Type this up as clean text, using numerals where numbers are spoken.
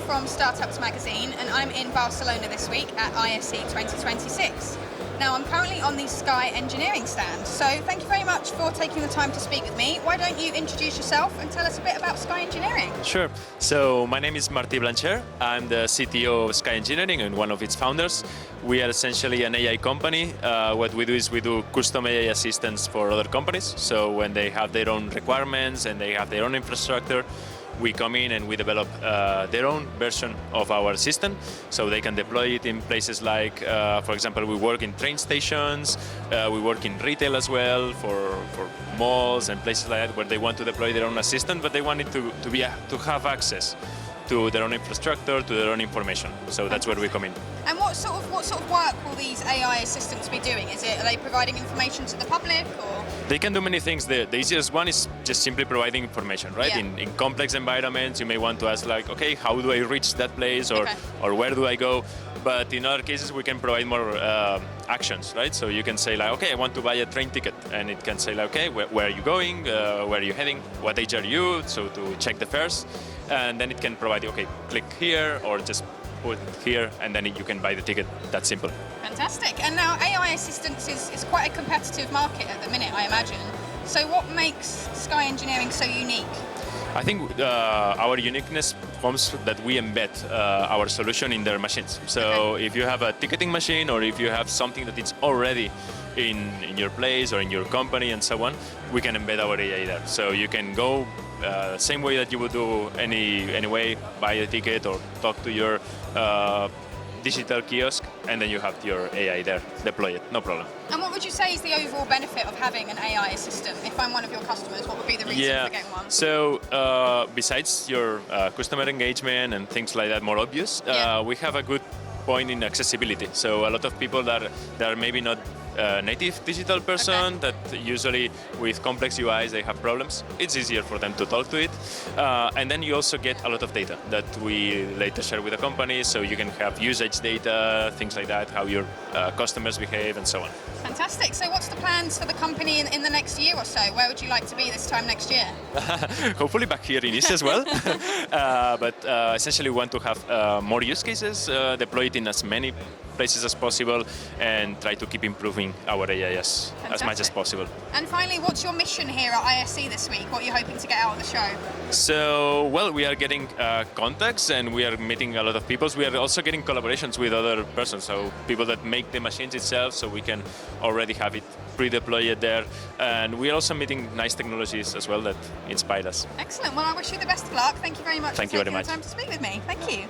from Startups Magazine, and I'm in Barcelona this week at ISE 2026. Now, I'm currently on the SCAI Engineering stand, so thank you very much for taking the time to speak with me. Why don't you introduce yourself and tell us a bit about SCAI Engineering? Sure. So my name is Martí Blancher. I'm the CTO of SCAI Engineering and one of its founders. We are essentially an AI company. What we do is we do custom AI assistants for other companies. So when they have their own requirements and they have their own infrastructure, we come in and we develop their own version of our system, so they can deploy it in places like, for example, we work in train stations, we work in retail as well, for malls and places like that, where they want to deploy their own assistant, but they want it to have access to their own infrastructure, to their own information. So that's where we come in. And what sort of work will these AI assistants be doing? Are they providing information to the public, or? They can do many things. The easiest one is just simply providing information, right? Yeah. In complex environments, you may want to ask like, okay, how do I reach that place, or where do I go? But in other cases, we can provide more actions, right? So you can say like, okay, I want to buy a train ticket, and it can say like, okay, where are you going? Where are you heading? What age are you? So to check the fares, and then it can provide, okay, click here, or just put here, and then you can buy the ticket. That's simple. Fantastic. And now AI assistance is quite a competitive market at the minute, I imagine. So what makes SCAI Engineering so unique? I think our uniqueness comes that we embed our solution in their machines. So if you have a ticketing machine, or if you have something that is already in your place or in your company and so on, we can embed our AI there. So you can go same way that you would do any way, buy a ticket or talk to your digital kiosk, and then you have your AI there, deploy it, no problem. And what would you say is the overall benefit of having an AI assistant? If I'm one of your customers, what would be the reason for getting one? So besides your customer engagement and things like that more obvious, we have a good point in accessibility. So a lot of people that are maybe not native digital person, that usually with complex UIs they have problems. It's easier for them to talk to it, and then you also get a lot of data that we later share with the company, so you can have usage data, things like that, how your customers behave and so on. Fantastic. So what's the plans for the company in the next year or so? Where would you like to be this time next year? Hopefully back here in ISE as well, but essentially we want to have more use cases, deploy it in as many places as possible, and try to keep improving our AI as much as possible. And finally, what's your mission here at ISE this week? What are you hoping to get out of the show? So, well, we are getting contacts and we are meeting a lot of people. We are also getting collaborations with other persons, so people that make the machines itself, so we can already have it pre-deployed there. And we are also meeting nice technologies as well that inspire us. Excellent. Well, I wish you the best of luck. Thank you very much for taking the time to speak with me. Thank you.